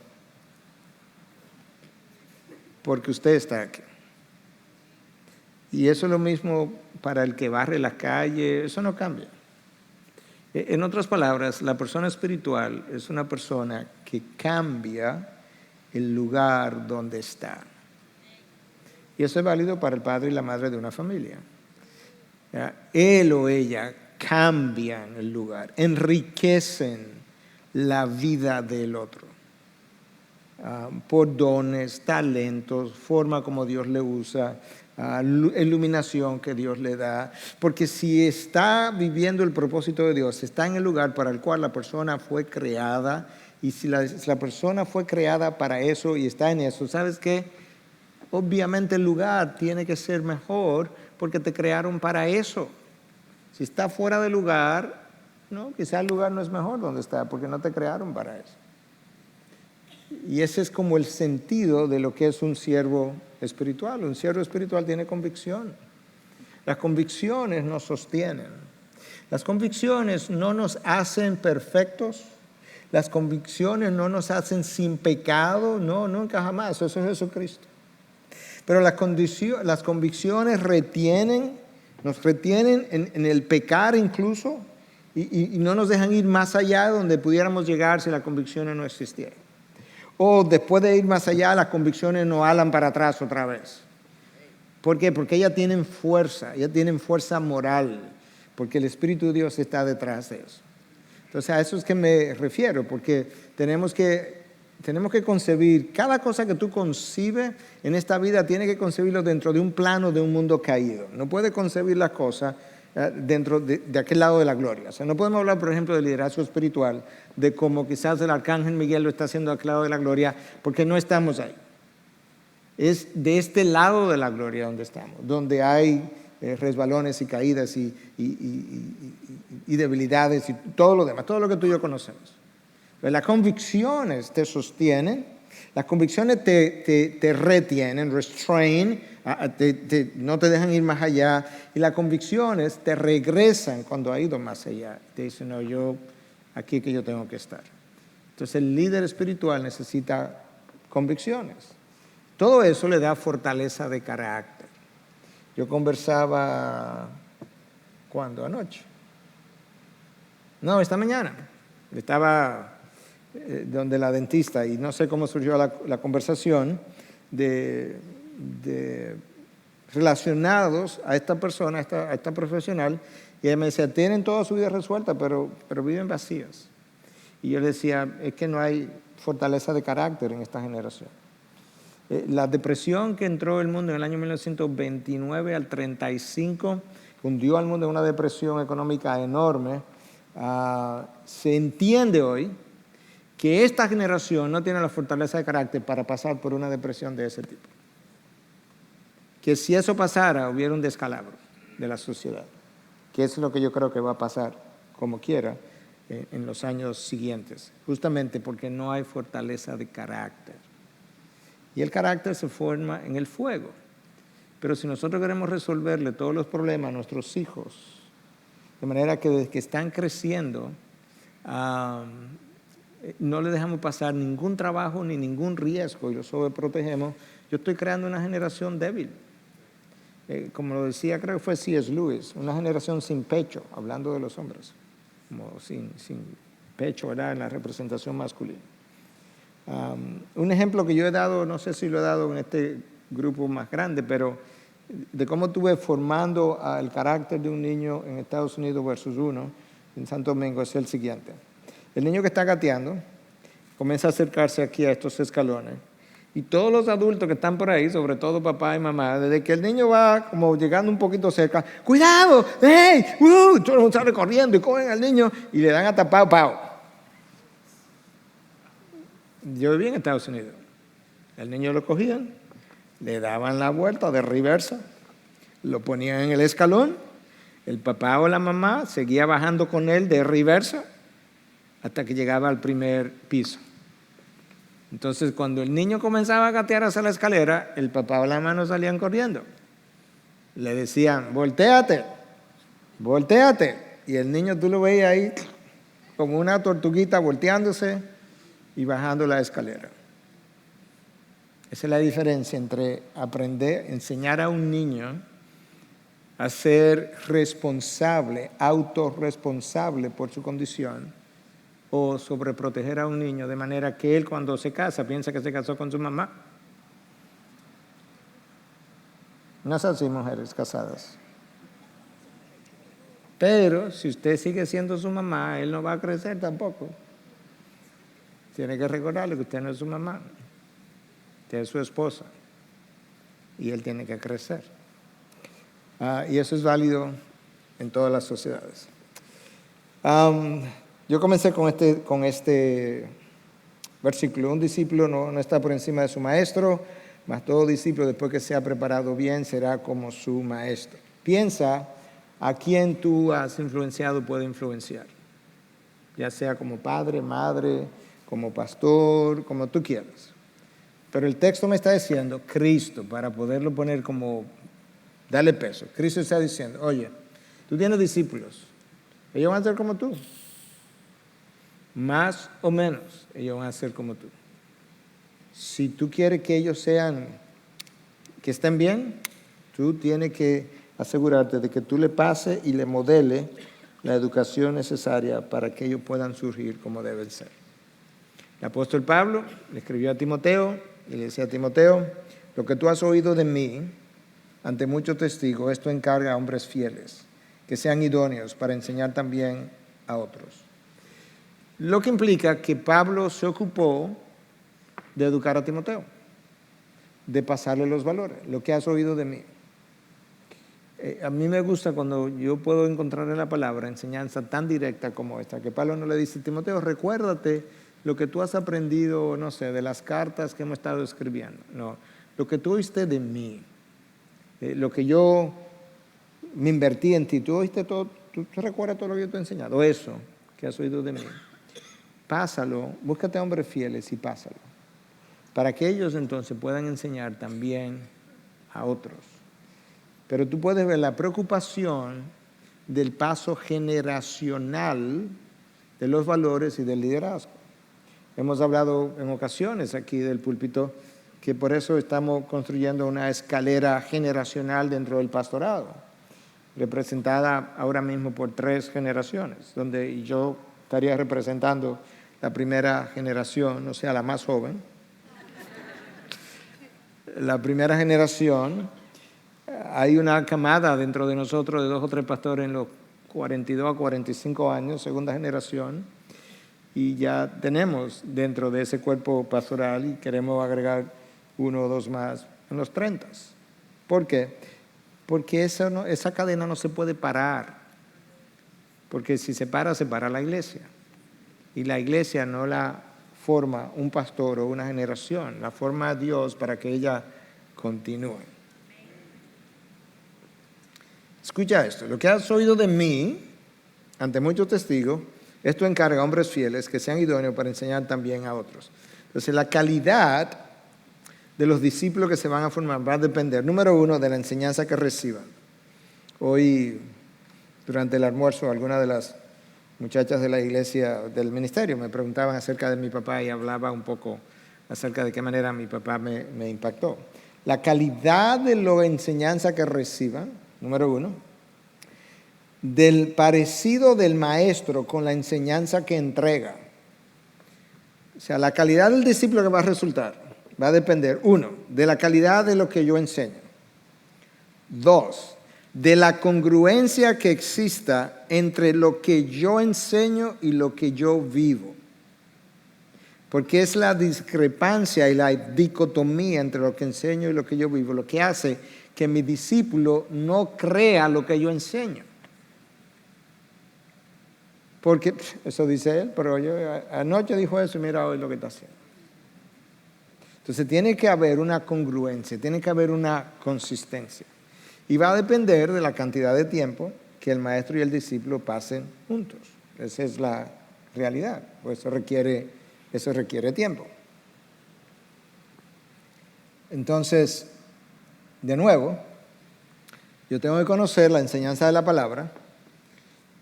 porque usted está aquí. Y eso es lo mismo para el que barre la calle, eso no cambia. En otras palabras, la persona espiritual es una persona que cambia el lugar donde está. Y eso es válido para el padre y la madre de una familia. Él o ella cambian el lugar, enriquecen la vida del otro. Por dones, talentos, forma como Dios le usa, iluminación que Dios le da, porque si está viviendo el propósito de Dios, está en el lugar para el cual la persona fue creada, y si la persona fue creada para eso y está en eso, ¿sabes qué? Obviamente el lugar tiene que ser mejor porque te crearon para eso. Si está fuera del lugar, no, quizá el lugar no es mejor donde está porque no te crearon para eso. Y ese es como el sentido de lo que es un siervo espiritual. Un siervo espiritual tiene convicción. Las convicciones nos sostienen. Las convicciones no nos hacen perfectos. Las convicciones no nos hacen sin pecado. No, nunca jamás. Eso es Jesucristo. Pero las convicciones nos retienen en el pecar incluso y no nos dejan ir más allá de donde pudiéramos llegar si las convicciones no existieran. O después de ir más allá, las convicciones nos alan para atrás otra vez. ¿Por qué? Porque ellas tienen fuerza moral, porque el Espíritu de Dios está detrás de eso. Entonces a eso es que me refiero, porque tenemos que concebir, cada cosa que tú concibes en esta vida, tiene que concebirlo dentro de un plano de un mundo caído. No puedes concebir las cosas dentro de aquel lado de la gloria. O sea, no podemos hablar, por ejemplo, de liderazgo espiritual, de cómo quizás el arcángel Miguel lo está haciendo de aquel lado de la gloria, porque no estamos ahí. Es de este lado de la gloria donde estamos, donde hay resbalones y caídas y debilidades y todo lo demás, todo lo que tú y yo conocemos. Pero las convicciones te sostienen, las convicciones te retienen, restrain, no te dejan ir más allá, y las convicciones te regresan cuando ha ido más allá. Te dicen, no, aquí es que yo tengo que estar. Entonces el líder espiritual necesita convicciones. Todo eso le da fortaleza de carácter. Yo conversaba, ¿cuándo? Anoche. No, esta mañana. Estaba donde la dentista y no sé cómo surgió la conversación relacionados a esta persona, a esta profesional, y ella me decía, tienen toda su vida resuelta, pero viven vacías. Y yo le decía, es que no hay fortaleza de carácter en esta generación. La depresión que entró el mundo en el año 1929 al 35, hundió al mundo en una depresión económica enorme. Se entiende hoy que esta generación no tiene la fortaleza de carácter para pasar por una depresión de ese tipo. Que si eso pasara, hubiera un descalabro de la sociedad, que es lo que yo creo que va a pasar, como quiera, en los años siguientes, justamente porque no hay fortaleza de carácter. Y el carácter se forma en el fuego. Pero si nosotros queremos resolverle todos los problemas a nuestros hijos, de manera que desde que están creciendo, no le dejamos pasar ningún trabajo ni ningún riesgo y los sobreprotegemos, yo estoy creando una generación débil. Como lo decía, creo que fue C.S. Lewis, una generación sin pecho, hablando de los hombres, como sin pecho, ¿verdad?, en la representación masculina. Un ejemplo que yo he dado, no sé si lo he dado en este grupo más grande, pero de cómo tuve formando el carácter de un niño en Estados Unidos versus uno en Santo Domingo es el siguiente. El niño que está gateando comienza a acercarse aquí a estos escalones y todos los adultos que están por ahí, sobre todo papá y mamá, desde que el niño va como llegando un poquito cerca, ¡cuidado! ¡Hey! Todo el mundo sale corriendo y cogen al niño y le dan hasta pao. Yo viví en Estados Unidos. El niño lo cogían, le daban la vuelta de reversa, lo ponían en el escalón, el papá o la mamá seguía bajando con él de reversa hasta que llegaba al primer piso. Entonces, cuando el niño comenzaba a gatear hacia la escalera, el papá o la mamá salían corriendo. Le decían, voltéate. Y el niño tú lo veías ahí como una tortuguita volteándose y bajando la escalera. Esa es la diferencia entre enseñar a un niño a ser responsable, autorresponsable por su condición, o sobreproteger a un niño de manera que él cuando se casa piensa que se casó con su mamá. No es así, mujeres casadas. Pero si usted sigue siendo su mamá, él no va a crecer tampoco. Tiene que recordarle que usted no es su mamá. Usted es su esposa. Y él tiene que crecer. Y eso es válido en todas las sociedades. Yo comencé con este versículo. Un discípulo no está por encima de su maestro, mas todo discípulo después que se ha preparado bien será como su maestro. Piensa a quién tú has influenciado, puede influenciar. Ya sea como padre, madre, como pastor, como tú quieras. Pero el texto me está diciendo, Cristo, para poderlo poner como, darle peso. Cristo está diciendo, oye, tú tienes discípulos, ellos van a ser como tú. Más o menos, ellos van a ser como tú. Si tú quieres que ellos que estén bien, tú tienes que asegurarte de que tú le pases y le modeles la educación necesaria para que ellos puedan surgir como deben ser. El apóstol Pablo le escribió a Timoteo y le decía a Timoteo, lo que tú has oído de mí ante muchos testigos, esto encarga a hombres fieles, que sean idóneos para enseñar también a otros. Lo que implica que Pablo se ocupó de educar a Timoteo, de pasarle los valores, lo que has oído de mí. A mí me gusta cuando yo puedo encontrar en la palabra enseñanza tan directa como esta, que Pablo no le dice, Timoteo, recuérdate lo que tú has aprendido, no sé, de las cartas que hemos estado escribiendo. No, lo que tú oíste de mí, lo que yo me invertí en ti, tú oíste todo, tú recuerdas todo lo que yo te he enseñado, eso que has oído de mí. Pásalo, búscate a hombres fieles y pásalo, para que ellos entonces puedan enseñar también a otros. Pero tú puedes ver la preocupación del paso generacional de los valores y del liderazgo. Hemos hablado en ocasiones aquí del púlpito que por eso estamos construyendo una escalera generacional dentro del pastorado, representada ahora mismo por 3 generaciones, donde yo estaría representando la primera generación, o sea, la más joven. La primera generación, hay una camada dentro de nosotros de 2 o 3 pastores en los 42 a 45 años, segunda generación, y ya tenemos dentro de ese cuerpo pastoral y queremos agregar 1 o 2 más en los 30. ¿Por qué? Porque esa cadena no se puede parar, porque si se para la iglesia. Y la iglesia no la forma un pastor o una generación, la forma Dios para que ella continúe. Escucha esto, lo que has oído de mí, ante muchos testigos, esto encarga a hombres fieles que sean idóneos para enseñar también a otros. Entonces, la calidad de los discípulos que se van a formar va a depender, número 1, de la enseñanza que reciban. Hoy, durante el almuerzo, algunas de las muchachas de la iglesia, del ministerio, me preguntaban acerca de mi papá y hablaba un poco acerca de qué manera mi papá me impactó. La calidad de la enseñanza que reciban, número 1, del parecido del maestro con la enseñanza que entrega. O sea, la calidad del discípulo que va a resultar va a depender, 1, de la calidad de lo que yo enseño. 2, de la congruencia que exista entre lo que yo enseño y lo que yo vivo. Porque es la discrepancia y la dicotomía entre lo que enseño y lo que yo vivo lo que hace que mi discípulo no crea lo que yo enseño. Porque eso dice él, pero yo anoche dijo eso y mira hoy lo que está haciendo. Entonces tiene que haber una congruencia, tiene que haber una consistencia. Y va a depender de la cantidad de tiempo que el maestro y el discípulo pasen juntos. Esa es la realidad, pues eso requiere tiempo. Entonces, de nuevo, yo tengo que conocer la enseñanza de la palabra,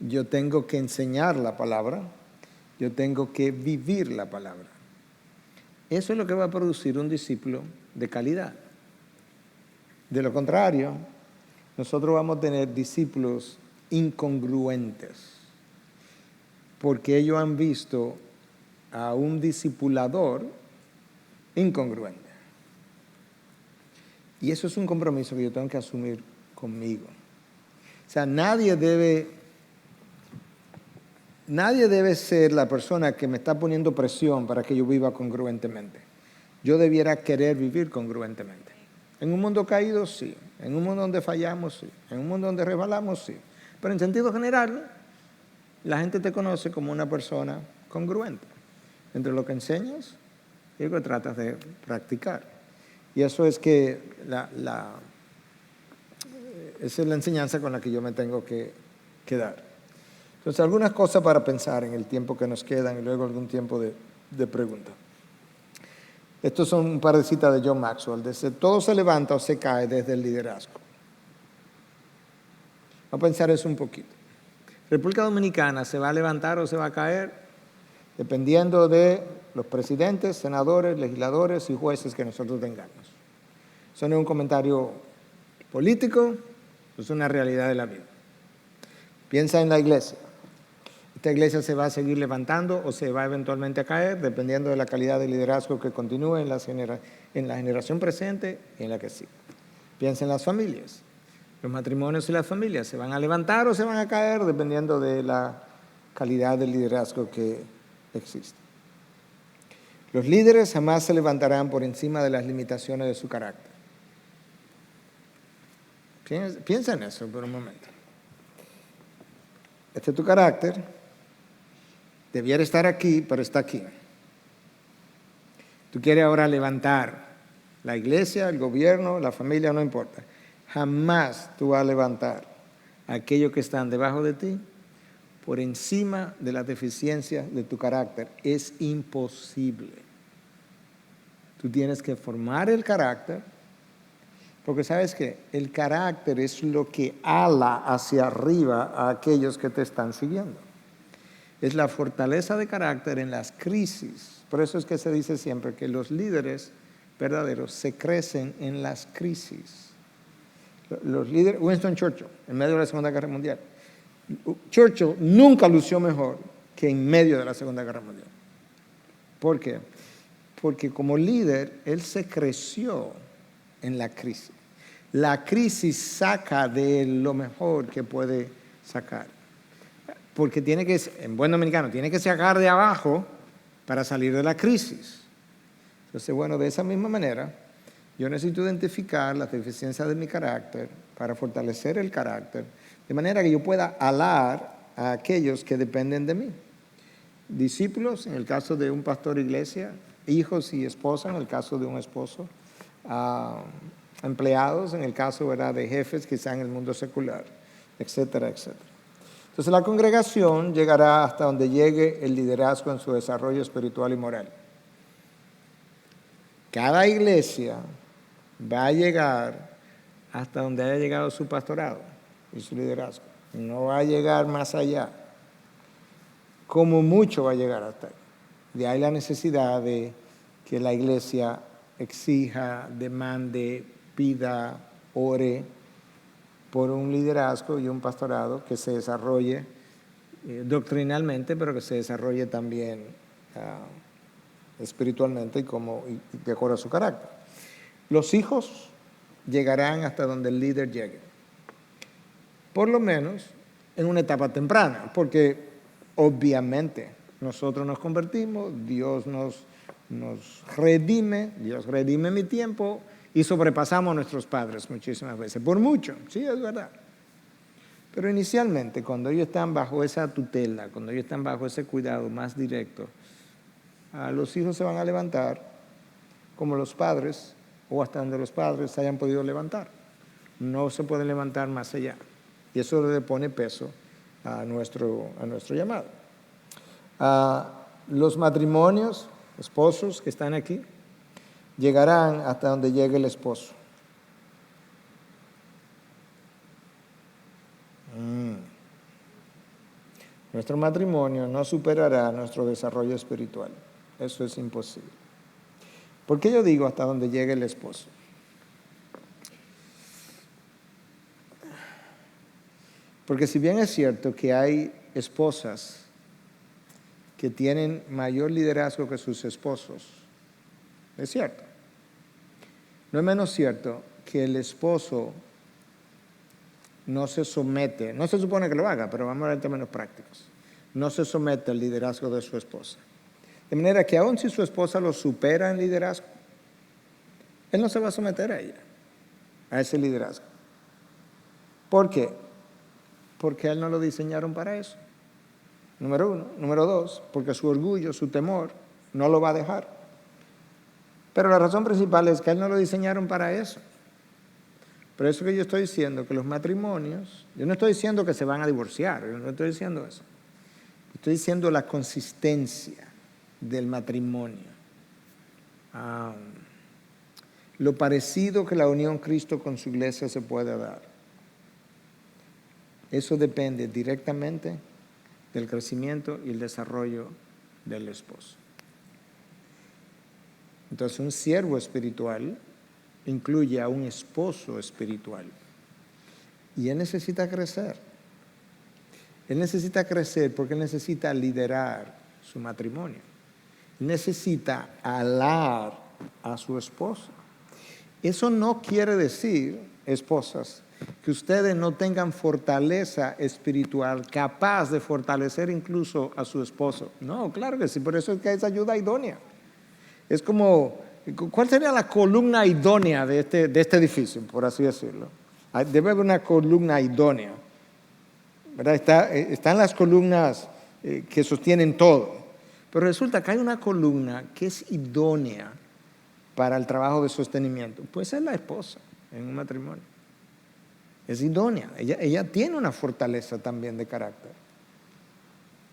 yo tengo que enseñar la palabra, yo tengo que vivir la palabra. Eso es lo que va a producir un discípulo de calidad. De lo contrario, nosotros vamos a tener discípulos incongruentes, porque ellos han visto a un discipulador incongruente. Y eso es un compromiso que yo tengo que asumir conmigo. O sea, nadie debe ser la persona que me está poniendo presión para que yo viva congruentemente. Yo debiera querer vivir congruentemente. En un mundo caído, sí. En un mundo donde fallamos, sí. En un mundo donde resbalamos, sí. Pero en sentido general, la gente te conoce como una persona congruente entre lo que enseñas y lo que tratas de practicar. Y eso es que esa es la enseñanza con la que yo me tengo que quedar. Entonces, algunas cosas para pensar en el tiempo que nos quedan y luego algún tiempo de preguntas. Estos son un par de citas de John Maxwell. Desde todo se levanta o se cae desde el liderazgo. Vamos a pensar eso un poquito. República Dominicana se va a levantar o se va a caer dependiendo de los presidentes, senadores, legisladores y jueces que nosotros tengamos. Eso no es un comentario político, es una realidad de la vida. Piensa en la iglesia. Esta iglesia se va a seguir levantando o se va eventualmente a caer dependiendo de la calidad de liderazgo que continúe en la generación presente y en la que sigue. Piensa en las familias. Los matrimonios y las familias se van a levantar o se van a caer dependiendo de la calidad del liderazgo que existe. Los líderes jamás se levantarán por encima de las limitaciones de su carácter. Piensa en eso por un momento. Este es tu carácter. Debiera estar aquí, pero está aquí. Tú quieres ahora levantar la iglesia, el gobierno, la familia, no importa. Jamás tú vas a levantar a aquellos que están debajo de ti por encima de las deficiencias de tu carácter. Es imposible. Tú tienes que formar el carácter, porque sabes que el carácter es lo que ala hacia arriba a aquellos que te están siguiendo. Es la fortaleza de carácter en las crisis. Por eso es que se dice siempre que los líderes verdaderos se crecen en las crisis. Los líderes, Winston Churchill, en medio de la Segunda Guerra Mundial. Churchill nunca lució mejor que en medio de la Segunda Guerra Mundial. ¿Por qué? Porque como líder, él se creció en la crisis. La crisis saca de él lo mejor que puede sacar. Porque tiene que, en buen dominicano, tiene que sacar de abajo para salir de la crisis. Entonces, bueno, de esa misma manera, yo necesito identificar las deficiencias de mi carácter para fortalecer el carácter, de manera que yo pueda alar a aquellos que dependen de mí. Discípulos, en el caso de un pastor iglesia, hijos y esposa, en el caso de un esposo, empleados, en el caso, ¿verdad?, de jefes, quizá en el mundo secular, etcétera, etcétera. Entonces la congregación llegará hasta donde llegue el liderazgo en su desarrollo espiritual y moral. Cada iglesia va a llegar hasta donde haya llegado su pastorado y su liderazgo. No va a llegar más allá. Como mucho va a llegar hasta ahí. De ahí la necesidad de que la iglesia exija, demande, pida, ore por un liderazgo y un pastorado que se desarrolle doctrinalmente, pero que se desarrolle también espiritualmente y de acuerdo a su carácter. Los hijos llegarán hasta donde el líder llegue. Por lo menos en una etapa temprana, porque obviamente nosotros nos convertimos, Dios nos redime, Dios redime mi tiempo y sobrepasamos a nuestros padres muchísimas veces, por mucho, sí, es verdad. Pero inicialmente, cuando ellos están bajo esa tutela, cuando ellos están bajo ese cuidado más directo, los hijos se van a levantar como los padres o hasta donde los padres se hayan podido levantar. No se pueden levantar más allá. Y eso le pone peso a nuestro llamado. Los matrimonios, esposos que están aquí, llegarán hasta donde llegue el esposo. Nuestro matrimonio no superará nuestro desarrollo espiritual. Eso es imposible. ¿Por qué yo digo hasta donde llegue el esposo? Porque si bien es cierto que hay esposas que tienen mayor liderazgo que sus esposos, es cierto. No es menos cierto que el esposo no se somete, no se supone que lo haga, pero vamos a ver en términos prácticos, no se somete al liderazgo de su esposa. De manera que aun si su esposa lo supera en liderazgo, él no se va a someter a ella, a ese liderazgo. ¿Por qué? Porque a él no lo diseñaron para eso. Número uno. Número dos, porque su orgullo, su temor, no lo va a dejar. Pero la razón principal es que a él no lo diseñaron para eso. Por eso que yo estoy diciendo que los matrimonios, yo no estoy diciendo que se van a divorciar, yo no estoy diciendo eso. Estoy diciendo la consistencia del matrimonio. Lo parecido que la unión Cristo con su iglesia se puede dar. Eso depende directamente del crecimiento y el desarrollo del esposo. Entonces, un siervo espiritual incluye a un esposo espiritual. Y él necesita crecer. Él necesita crecer porque él necesita liderar su matrimonio. Necesita alar a su esposa. Eso no quiere decir, esposas, que ustedes no tengan fortaleza espiritual capaz de fortalecer incluso a su esposo. No, claro que sí, por eso es que es ayuda idónea. Es como, ¿cuál sería la columna idónea de este edificio, por así decirlo? Debe haber una columna idónea, ¿verdad? Están las columnas que sostienen todo, pero resulta que hay una columna que es idónea para el trabajo de sostenimiento. Pues es la esposa en un matrimonio. Es idónea, ella tiene una fortaleza también de carácter,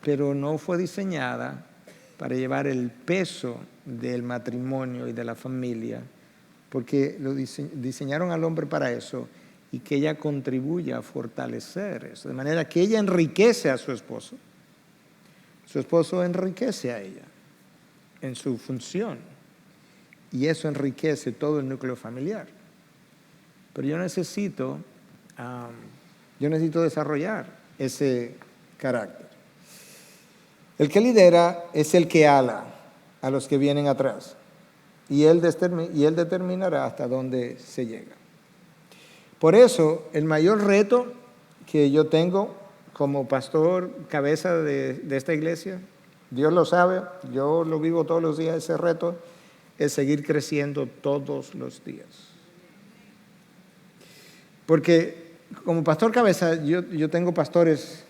pero no fue diseñada para llevar el peso del matrimonio y de la familia, porque lo diseñaron al hombre para eso y que ella contribuya a fortalecer eso, de manera que ella enriquece a su esposo enriquece a ella en su función y eso enriquece todo el núcleo familiar. Pero yo necesito desarrollar ese carácter. El que lidera es el que ala a los que vienen atrás y él determinará hasta dónde se llega. Por eso, el mayor reto que yo tengo como pastor, cabeza de esta iglesia, Dios lo sabe, yo lo vivo todos los días, ese reto es seguir creciendo todos los días. Porque como pastor cabeza, yo tengo pastores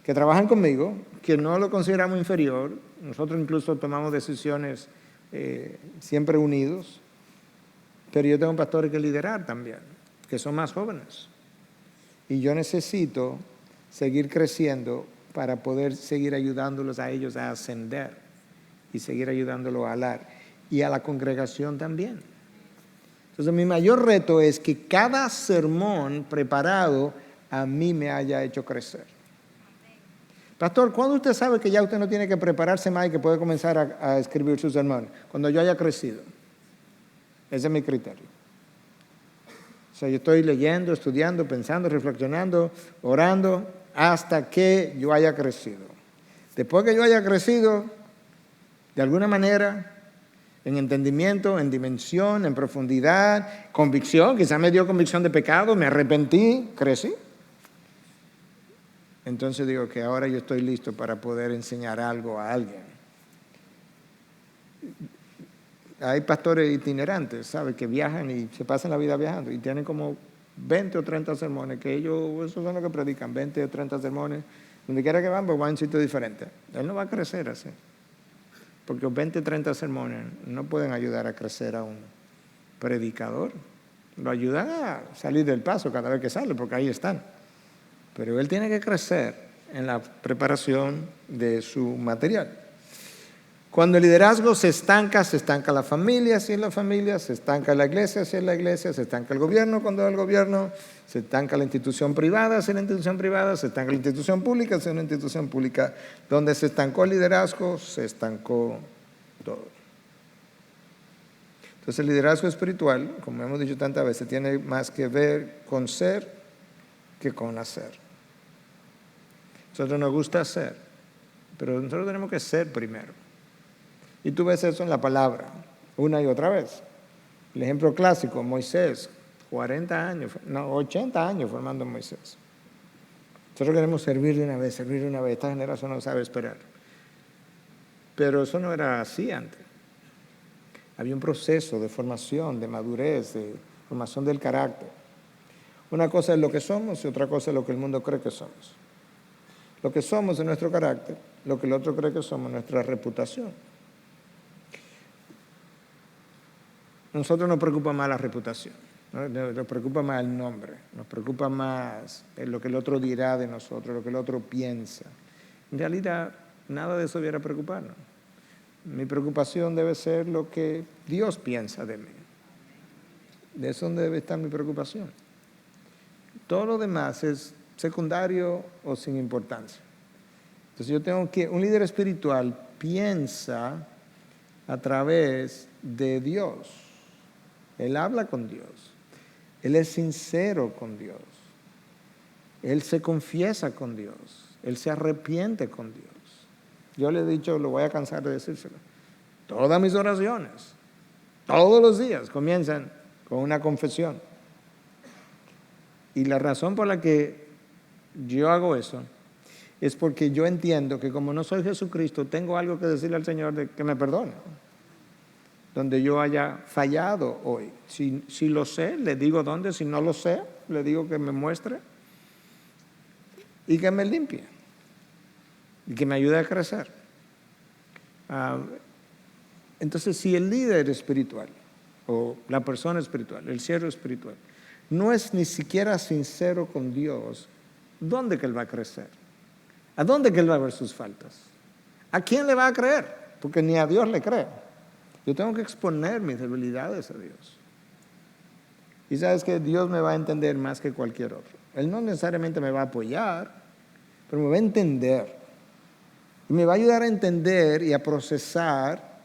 que trabajan conmigo, que no lo consideramos inferior. Nosotros incluso tomamos decisiones siempre unidos. Pero yo tengo pastores que liderar también, que son más jóvenes. Y yo necesito seguir creciendo para poder seguir ayudándolos a ellos a ascender y seguir ayudándolos a alar. Y a la congregación también. Entonces mi mayor reto es que cada sermón preparado a mí me haya hecho crecer. Pastor, ¿cuándo usted sabe que ya usted no tiene que prepararse más y que puede comenzar a escribir su sermón? Cuando yo haya crecido. Ese es mi criterio. O sea, yo estoy leyendo, estudiando, pensando, reflexionando, orando, hasta que yo haya crecido. Después que yo haya crecido, de alguna manera, En entendimiento, en dimensión, en profundidad, convicción. Quizá me dio convicción de pecado, me arrepentí, crecí. Entonces digo que ahora yo estoy listo para poder enseñar algo a alguien. Hay pastores itinerantes, ¿sabes? Que viajan y se pasan la vida viajando y tienen como 20 o 30 sermones, que ellos, esos son los que predican, 20 o 30 sermones. Donde quiera que van, pues van a un sitio diferente. Él no va a crecer así. Porque 20 o 30 sermones no pueden ayudar a crecer a un predicador. Lo ayudan a salir del paso cada vez que sale, porque ahí están. Pero él tiene que crecer en la preparación de su material. Cuando el liderazgo se estanca la familia, si es la familia, se estanca la iglesia, si es la iglesia, se estanca el gobierno cuando es el gobierno, se estanca la institución privada, si es la institución privada, se estanca la institución pública, si es una institución pública. Donde se estancó el liderazgo, se estancó todo. Entonces el liderazgo espiritual, como hemos dicho tantas veces, tiene más que ver con ser que con hacer. Nosotros nos gusta hacer, pero nosotros tenemos que ser primero. Y tú ves eso en la palabra, una y otra vez. El ejemplo clásico, Moisés, 80 años formando a Moisés. Nosotros queremos servir de una vez. Esta generación no sabe esperar. Pero eso no era así antes. Había un proceso de formación, de madurez, de formación del carácter. Una cosa es lo que somos y otra cosa es lo que el mundo cree que somos. Lo que somos es nuestro carácter, lo que el otro cree que somos es nuestra reputación. Nosotros nos preocupa más la reputación, ¿no? Nos preocupa más el nombre, nos preocupa más lo que el otro dirá de nosotros, lo que el otro piensa. En realidad, nada de eso debiera preocuparnos. Mi preocupación debe ser lo que Dios piensa de mí. De eso debe estar mi preocupación. Todo lo demás es secundario o sin importancia. Entonces yo tengo que, un líder espiritual piensa a través de Dios. Él habla con Dios. Él es sincero con Dios. Él se confiesa con Dios. Él se arrepiente con Dios. Yo le he dicho, lo voy a cansar de decírselo. Todas mis oraciones, todos los días, comienzan con una confesión. Y la razón por la que yo hago eso es porque yo entiendo que como no soy Jesucristo, tengo algo que decirle al Señor de que me perdone. Donde yo haya fallado hoy. Si lo sé, le digo dónde. Si no lo sé, le digo que me muestre y que me limpie y que me ayude a crecer. Entonces, si el líder espiritual o la persona espiritual, el siervo espiritual, no es ni siquiera sincero con Dios, ¿dónde que él va a crecer? ¿A dónde que él va a ver sus faltas? ¿A quién le va a creer? Porque ni a Dios le cree. Yo tengo que exponer mis debilidades a Dios. Y sabes que Dios me va a entender más que cualquier otro. Él no necesariamente me va a apoyar, pero me va a entender. Y me va a ayudar a entender y a procesar.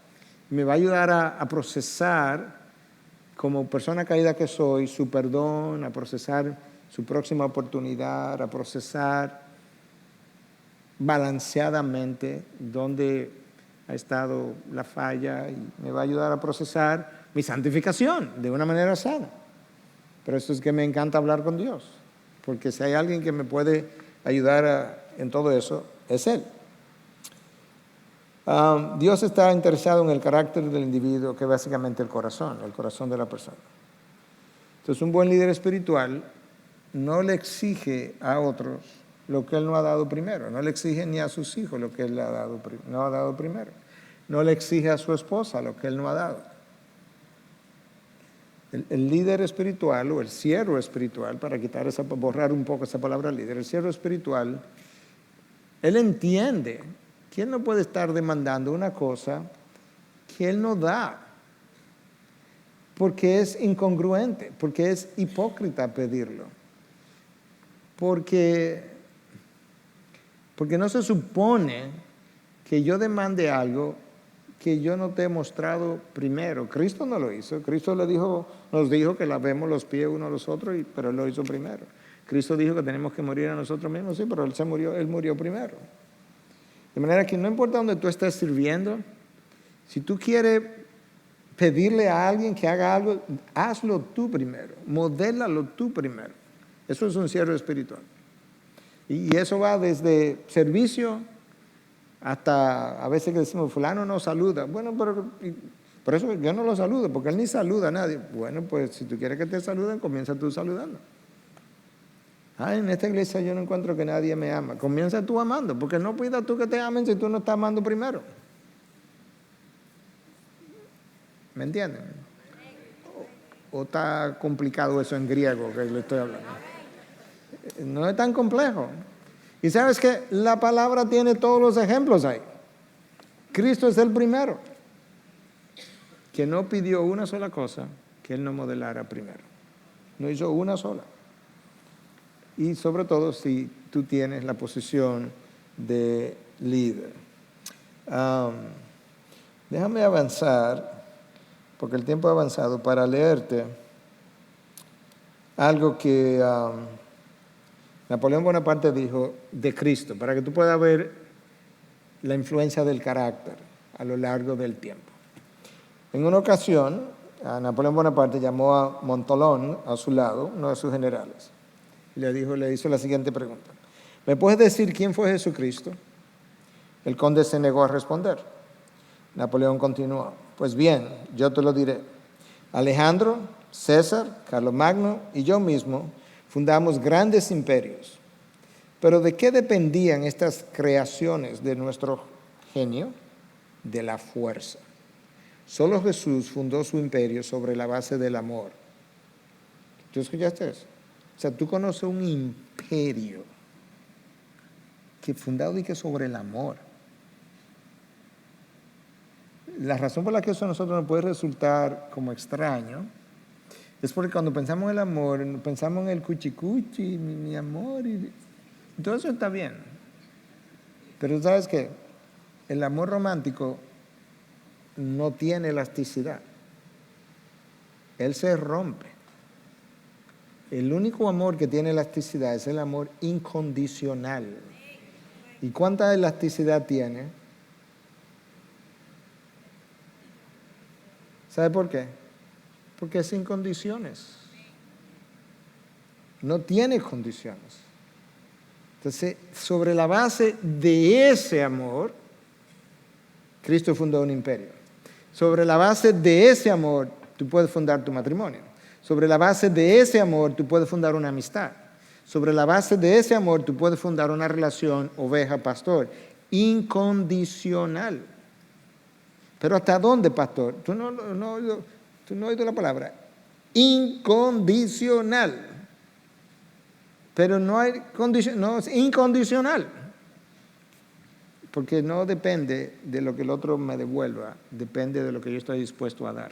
Me va a ayudar a procesar, como persona caída que soy, su perdón, a procesar su próxima oportunidad, a procesar balanceadamente donde ha estado la falla y me va a ayudar a procesar mi santificación de una manera sana. Pero eso es que me encanta hablar con Dios, porque si hay alguien que me puede ayudar en todo eso, es Él. Dios está interesado en el carácter del individuo, que es básicamente el corazón de la persona. Entonces, un buen líder espiritual no le exige a otros lo que Él no ha dado primero. No le exige ni a sus hijos lo que Él no ha dado primero. No le exige a su esposa lo que Él no ha dado. El líder espiritual o el siervo espiritual, para borrar un poco esa palabra líder, el siervo espiritual, él entiende que él no puede estar demandando una cosa que él no da, porque es incongruente, porque es hipócrita pedirlo, porque no se supone que yo demande algo que yo no te he mostrado primero. Cristo no lo hizo. Cristo nos dijo que lavemos los pies unos a los otros, pero Él lo hizo primero. Cristo dijo que tenemos que morir a nosotros mismos, sí, pero Él murió primero. De manera que no importa dónde tú estés sirviendo, si tú quieres pedirle a alguien que haga algo, hazlo tú primero, modélalo tú primero. Eso es un siervo espiritual. Y eso va desde servicio hasta a veces que decimos, fulano no saluda. Bueno, pero por eso yo no lo saludo, porque él ni saluda a nadie. Bueno, pues si tú quieres que te saluden, comienza tú saludando. En esta iglesia yo no encuentro que nadie me ama. Comienza tú amando, porque no pidas tú que te amen si tú no estás amando primero. ¿Me entienden? ¿O está complicado eso en griego que le estoy hablando? No es tan complejo. Y sabes que la palabra tiene todos los ejemplos ahí. Cristo es el primero que no pidió una sola cosa que él no modelara primero. No hizo una sola. Y sobre todo si tú tienes la posición de líder. Déjame avanzar, porque el tiempo ha avanzado, para leerte algo que Napoleón Bonaparte dijo de Cristo, para que tú puedas ver la influencia del carácter a lo largo del tiempo. En una ocasión, Napoleón Bonaparte llamó a Montholon a su lado, uno de sus generales, y le hizo la siguiente pregunta: ¿me puedes decir quién fue Jesucristo? El conde se negó a responder. Napoleón continuó: pues bien, yo te lo diré. Alejandro, César, Carlomagno y yo mismo fundamos grandes imperios. Pero ¿de qué dependían estas creaciones de nuestro genio? De la fuerza. Solo Jesús fundó su imperio sobre la base del amor. ¿Tú escuchaste eso? O sea, tú conoces un imperio que fundado y que sobre el amor. La razón por la que eso a nosotros nos puede resultar como extraño es porque cuando pensamos en el amor, pensamos en el cuchicuchi, mi amor, y todo eso está bien. Pero ¿sabes qué? El amor romántico no tiene elasticidad. Él se rompe. El único amor que tiene elasticidad es el amor incondicional. ¿Y cuánta elasticidad tiene? ¿Sabe por qué? Porque es sin condiciones. No tiene condiciones. Entonces, sobre la base de ese amor, Cristo fundó un imperio. Sobre la base de ese amor, tú puedes fundar tu matrimonio. Sobre la base de ese amor, tú puedes fundar una amistad. Sobre la base de ese amor, tú puedes fundar una relación oveja-pastor. Incondicional. ¿Pero hasta dónde, pastor? Tú no has oído la palabra. Incondicional. Pero no hay condición, no, es incondicional. Porque no depende de lo que el otro me devuelva, depende de lo que yo estoy dispuesto a dar.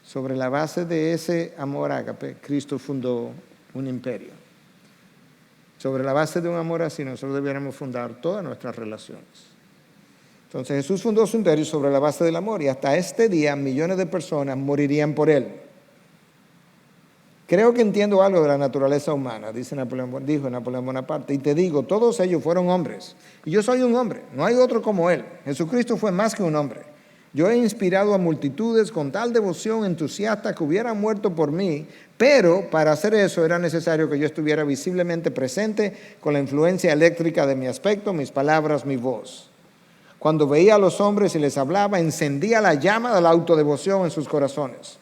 Sobre la base de ese amor ágape, Cristo fundó un imperio. Sobre la base de un amor así, nosotros debiéramos fundar todas nuestras relaciones. Entonces Jesús fundó su imperio sobre la base del amor y hasta este día millones de personas morirían por él. Creo que entiendo algo de la naturaleza humana, dijo Napoleón Bonaparte, y te digo, todos ellos fueron hombres, y yo soy un hombre, no hay otro como él. Jesucristo fue más que un hombre. Yo he inspirado a multitudes con tal devoción entusiasta que hubieran muerto por mí, pero para hacer eso era necesario que yo estuviera visiblemente presente con la influencia eléctrica de mi aspecto, mis palabras, mi voz. Cuando veía a los hombres y les hablaba, encendía la llama de la autodevoción en sus corazones.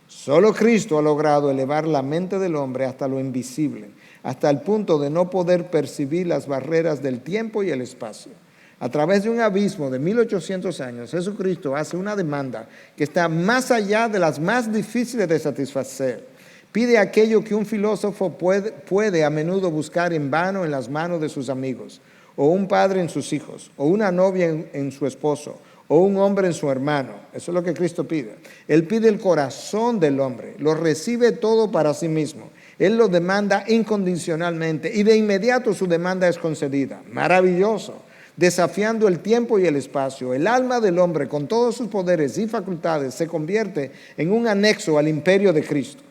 Solo Cristo ha logrado elevar la mente del hombre hasta lo invisible, hasta el punto de no poder percibir las barreras del tiempo y el espacio. A través de un abismo de 1800 años, Jesucristo hace una demanda que está más allá de las más difíciles de satisfacer. Pide aquello que un filósofo puede a menudo buscar en vano en las manos de sus amigos, o un padre en sus hijos, o una novia en su esposo, o un hombre en su hermano. Eso es lo que Cristo pide. Él pide el corazón del hombre, lo recibe todo para sí mismo. Él lo demanda incondicionalmente y de inmediato su demanda es concedida. Maravilloso. Desafiando el tiempo y el espacio, el alma del hombre con todos sus poderes y facultades se convierte en un anexo al imperio de Cristo.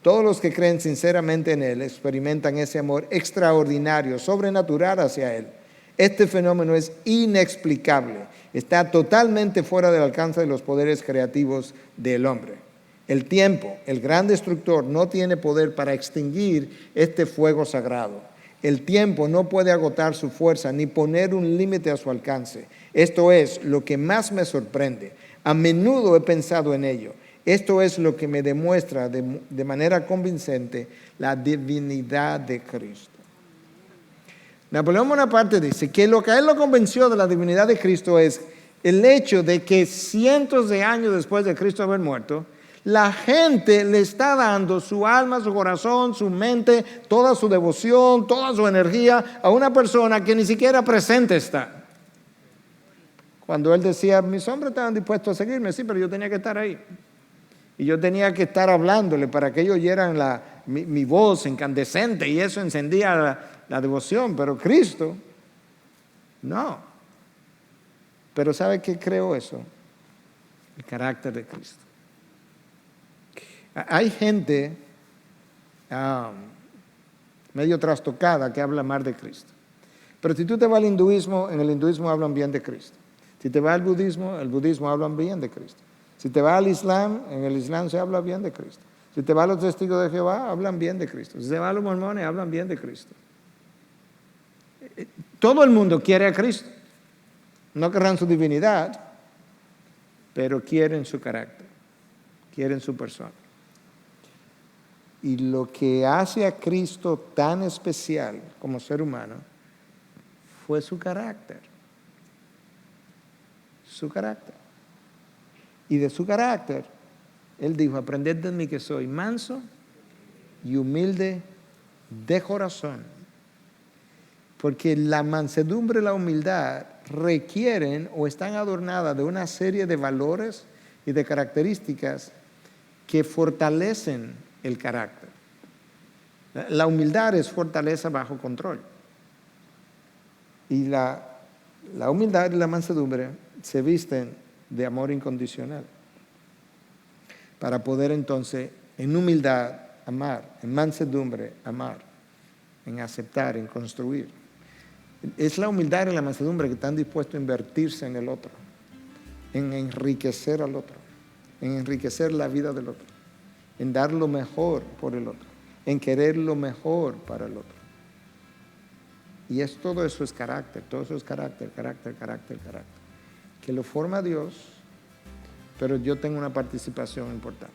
Todos los que creen sinceramente en Él experimentan ese amor extraordinario, sobrenatural hacia Él. Este fenómeno es inexplicable. Está totalmente fuera del alcance de los poderes creativos del hombre. El tiempo, el gran destructor, no tiene poder para extinguir este fuego sagrado. El tiempo no puede agotar su fuerza ni poner un límite a su alcance. Esto es lo que más me sorprende. A menudo he pensado en ello. Esto es lo que me demuestra de manera convincente la divinidad de Cristo. Napoleón Bonaparte dice que lo que a él lo convenció de la divinidad de Cristo es el hecho de que cientos de años después de Cristo haber muerto, la gente le está dando su alma, su corazón, su mente, toda su devoción, toda su energía a una persona que ni siquiera presente está. Cuando él decía, mis hombres estaban dispuestos a seguirme, sí, pero yo tenía que estar ahí. Y yo tenía que estar hablándole para que ellos oyeran mi voz incandescente y eso encendía la devoción. Pero Cristo, no. Pero ¿sabe qué creó eso? El carácter de Cristo. Hay gente medio trastocada que habla mal de Cristo. Pero si tú te vas al hinduismo, en el hinduismo hablan bien de Cristo. Si te vas al budismo, el budismo hablan bien de Cristo. Si te vas al Islam, en el Islam se habla bien de Cristo. Si te vas a los testigos de Jehová, hablan bien de Cristo. Si te vas a los mormones, hablan bien de Cristo. Todo el mundo quiere a Cristo. No querrán su divinidad, pero quieren su carácter, quieren su persona. Y lo que hace a Cristo tan especial como ser humano fue su carácter. Su carácter. Y de su carácter, él dijo, aprended de mí que soy manso y humilde de corazón. Porque la mansedumbre y la humildad requieren o están adornadas de una serie de valores y de características que fortalecen el carácter. La humildad es fortaleza bajo control. Y la humildad y la mansedumbre se visten de amor incondicional. Para poder entonces, en humildad, amar, en mansedumbre, amar, en aceptar, en construir. Es la humildad y la mansedumbre que están dispuestos a invertirse en el otro, en enriquecer al otro, en enriquecer la vida del otro, en dar lo mejor por el otro, en querer lo mejor para el otro. Y todo eso es carácter, todo eso es carácter. Que lo forma Dios, pero yo tengo una participación importante.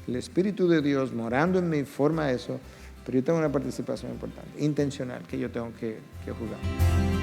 El Espíritu de Dios morando en mí forma eso, pero yo tengo una participación importante, intencional, que yo tengo que jugar.